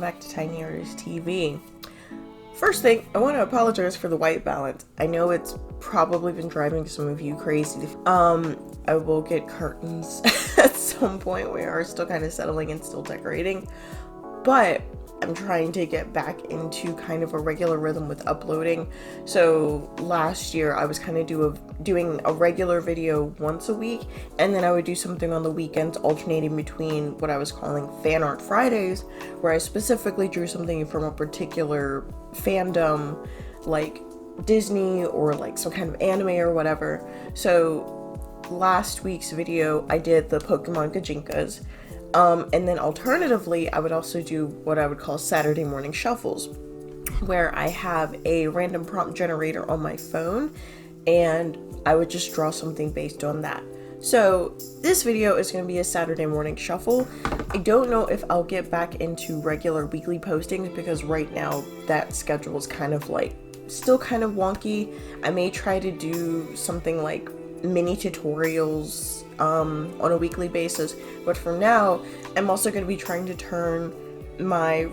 welcome back to Tiny Artist TV. First thing, I want to apologize for the white balance. I know it's probably been driving some of you crazy. I will get curtains at some point. We are still kind of settling and still decorating, but I'm trying to get back into kind of a regular rhythm with uploading. So last year I was kind of doing a regular video once a week, and then I would do something on the weekends, alternating between what I was calling Fan Art Fridays, where I specifically drew something from a particular fandom, like Disney or like some kind of anime or whatever. So last week's video I did the Pokemon Gajinkas. And then alternatively, I would also do what I would call Saturday morning shuffles, where I have a random prompt generator on my phone and I would just draw something based on that. So this video is going to be a Saturday morning shuffle. I don't know if I'll get back into regular weekly postings because right now that schedule is kind of like still kind of wonky. I may try to do something like mini tutorials on a weekly basis, but for now I'm also going to be trying to turn my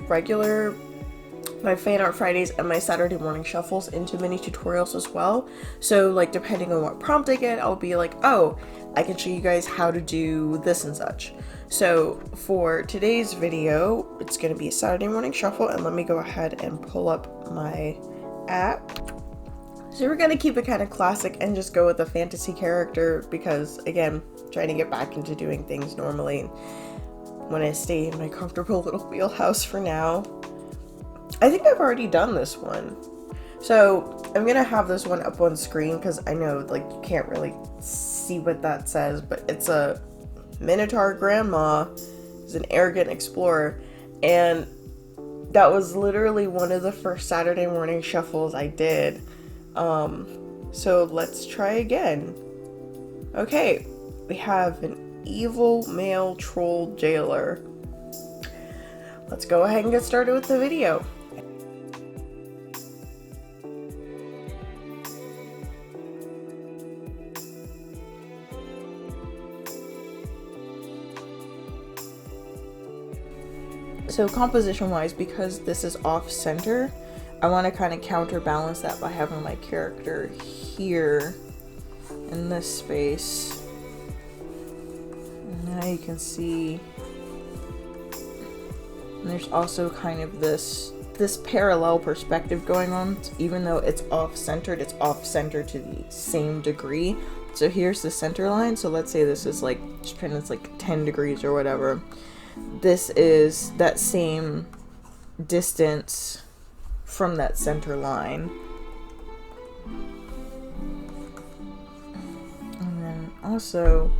Fan Art Fridays and my Saturday morning shuffles into mini tutorials as well. So like depending on what prompt I get, I'll be like, oh, I can show you guys how to do this and such. So for today's video, it's going to be a Saturday morning shuffle, and let me go ahead and pull up my app. So we're going to keep it kind of classic and just go with a fantasy character because, again, trying to get back into doing things normally when I stay in my comfortable little wheelhouse for now. I think I've already done this one. So I'm going to have this one up on screen because I know like you can't really see what that says, but it's a Minotaur Grandma is an arrogant explorer, and that was literally one of the first Saturday morning shuffles I did. So let's try again. Okay, we have an evil male troll jailer. Let's go ahead and get started with the video. So composition wise, because this is off center, I want to kind of counterbalance that by having my character here in this space. And now you can see, and there's also kind of this parallel perspective going on. Even though it's off-centered to the same degree. So here's the center line. So let's say this is like, just pretend it's like 10 degrees or whatever. This is that same distance from that center line. And then also,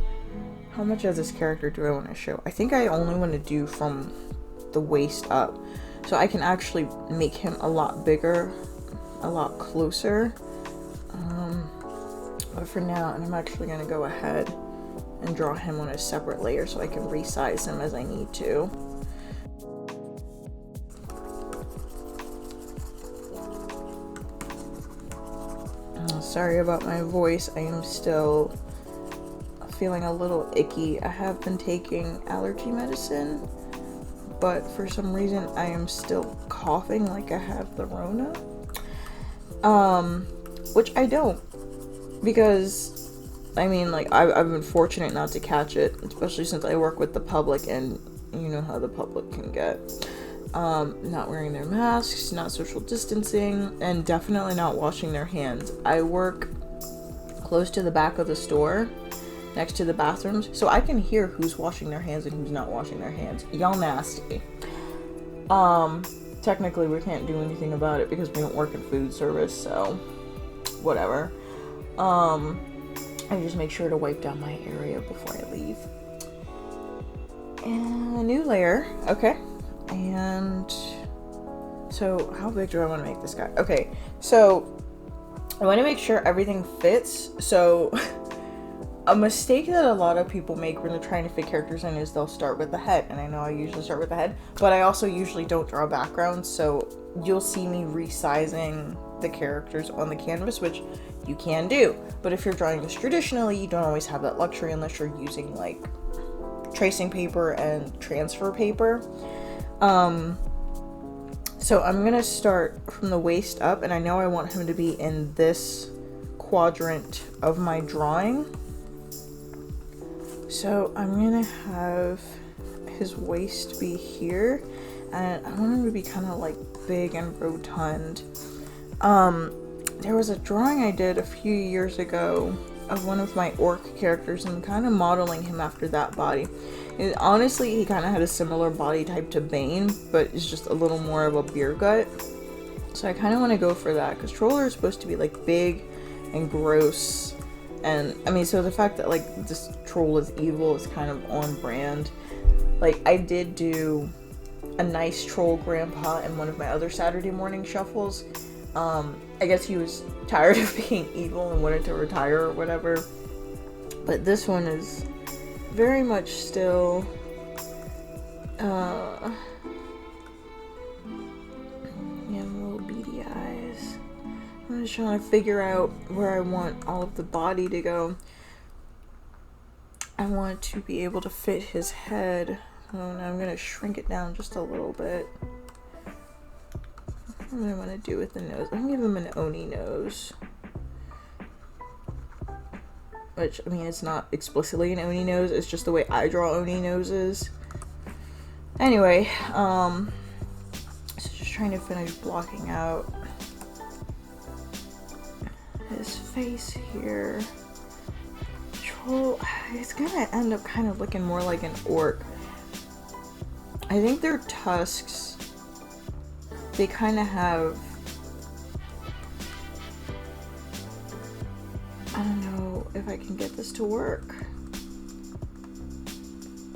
how much of this character do I want to show? I think I only want to do from the waist up, so I can actually make him a lot bigger, a lot closer. But for now, and I'm actually going to go ahead and draw him on a separate layer so I can resize him as I need to. Sorry about my voice, I am still feeling a little icky. I have been taking allergy medicine, but for some reason I am still coughing like I have the Rona. Which I don't, because I mean, like, I've been fortunate not to catch it, especially since I work with the public, and you know how the public can get. Not wearing their masks, not social distancing, and definitely not washing their hands. I work close to the back of the store, next to the bathrooms, so I can hear who's washing their hands and who's not washing their hands. Y'all nasty. Technically we can't do anything about it because we don't work in food service, so whatever. I just make sure to wipe down my area before I leave. And a new layer, okay. And so how big do I want to make this guy? Okay, so I want to make sure everything fits. So a mistake that a lot of people make when they're trying to fit characters in is they'll start with the head. And I know I usually start with the head, but I also usually don't draw backgrounds. So you'll see me resizing the characters on the canvas, which you can do. But if you're drawing this traditionally, you don't always have that luxury unless you're using like tracing paper and transfer paper. So I'm gonna start from the waist up, and I know I want him to be in this quadrant of my drawing. So I'm gonna have his waist be here, and I want him to be kind of like big and rotund. There was a drawing I did a few years ago of one of my orc characters and kind of modeling him after that body. And honestly, he kind of had a similar body type to Bane, but it's just a little more of a beer gut. So I kind of want to go for that, because Troller is supposed to be like big and gross. And I mean, so the fact that like this troll is evil is kind of on brand. Like, I did do a nice troll grandpa in one of my other Saturday morning shuffles. I guess he was tired of being evil and wanted to retire or whatever. But this one is very much still yeah, little beady eyes. I'm just trying to figure out where I want all of the body to go. I want to be able to fit his head. And I'm gonna shrink it down just a little bit. What do I want to do with the nose? I'm gonna give him an Oni nose. Which, I mean, it's not explicitly an Oni nose, it's just the way I draw Oni noses. Anyway, so just trying to finish blocking out his face here. Troll, it's gonna end up kind of looking more like an orc. I think their tusks, they kind of have, I don't know if I can get this to work.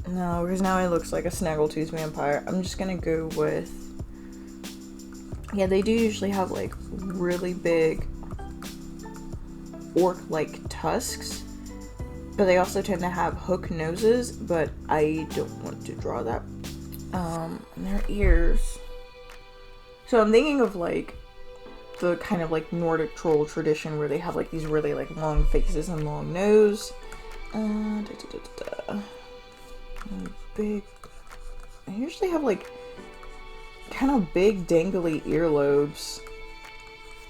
No, because now it looks like a snaggletooth vampire. I'm just gonna go with, yeah, they do usually have like really big orc-like tusks, but they also tend to have hook noses, but I don't want to draw that. And their ears. So I'm thinking of like the kind of like Nordic troll tradition where they have like these really like long faces and long nose. Big. I usually have like kind of big dangly earlobes.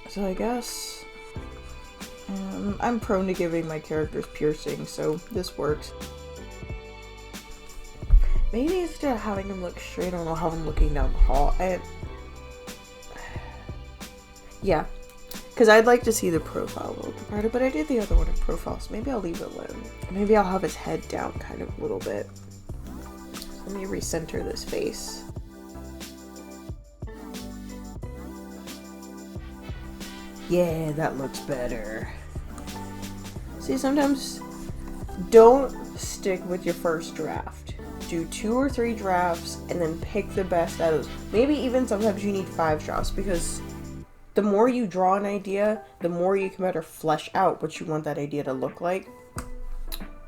So I guess I'm prone to giving my characters piercings, so this works. Maybe instead of having him look straight on, I'll have him looking down the hall. Yeah, because I'd like to see the profile a little bit better, but I did the other one in profile, so maybe I'll leave it alone. Maybe I'll have his head down kind of a little bit. Let me recenter this face. Yeah, that looks better. See, sometimes don't stick with your first draft. Do 2 or 3 drafts and then pick the best out of those. Maybe even sometimes you need 5 drafts, because the more you draw an idea, the more you can better flesh out what you want that idea to look like.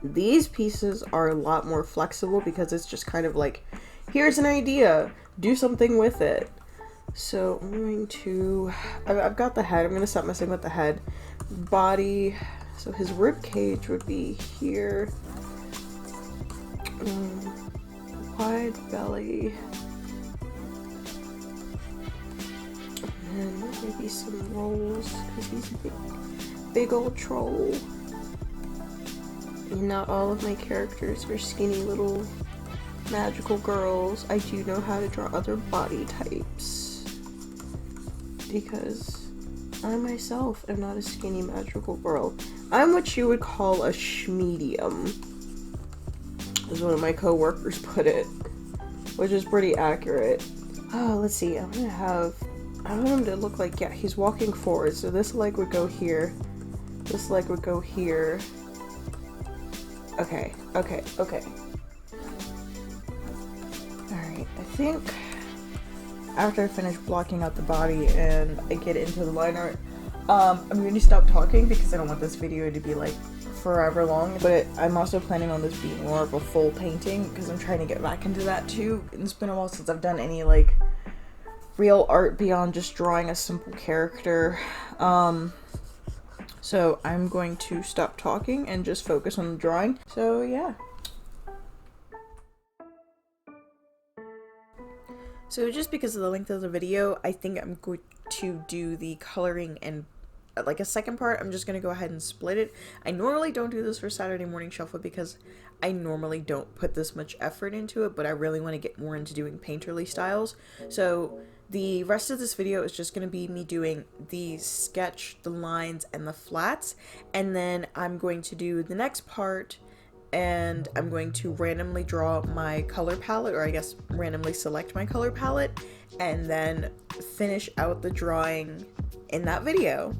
These pieces are a lot more flexible because it's just kind of like, here's an idea, do something with it. So I'm going to, I've got the head, I'm going to set my thing with the head. Body, so his rib cage would be here. Wide belly. And then maybe some rolls, because he's a big old troll. And not all of my characters are skinny little magical girls. I do know how to draw other body types, because I myself am not a skinny magical girl. I'm what you would call a schmedium, as one of my co-workers put it, which is pretty accurate. Oh, let's see, I want him to look like, yeah, he's walking forward, so this leg would go here, this leg would go here. Okay. Alright, I think after I finish blocking out the body and I get into the line art, I'm going to stop talking because I don't want this video to be like forever long, but I'm also planning on this being more of a full painting because I'm trying to get back into that too. It's been a while since I've done any like real art beyond just drawing a simple character. So I'm going to stop talking and just focus on the drawing. So yeah. So just because of the length of the video, I think I'm going to do the coloring and like a second part. I'm just going to go ahead and split it. I normally don't do this for Saturday morning shuffle because I normally don't put this much effort into it, but I really want to get more into doing painterly styles. So the rest of this video is just going to be me doing the sketch, the lines, and the flats, and then I'm going to do the next part and I'm going to randomly draw my color palette, or I guess randomly select my color palette, and then finish out the drawing in that video.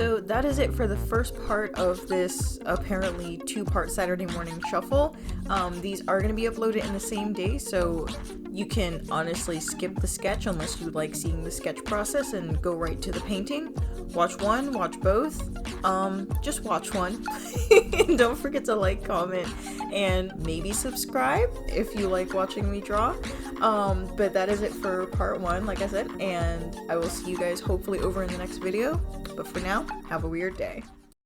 So that is it for the first part of this apparently two-part Saturday morning shuffle. These are going to be uploaded in the same day, so you can honestly skip the sketch unless you like seeing the sketch process and go right to the painting. Watch one, watch both, just watch one. And don't forget to like, comment, and maybe subscribe if you like watching me draw. But that is it for part 1, like I said, and I will see you guys hopefully over in the next video. But for now, have a weird day.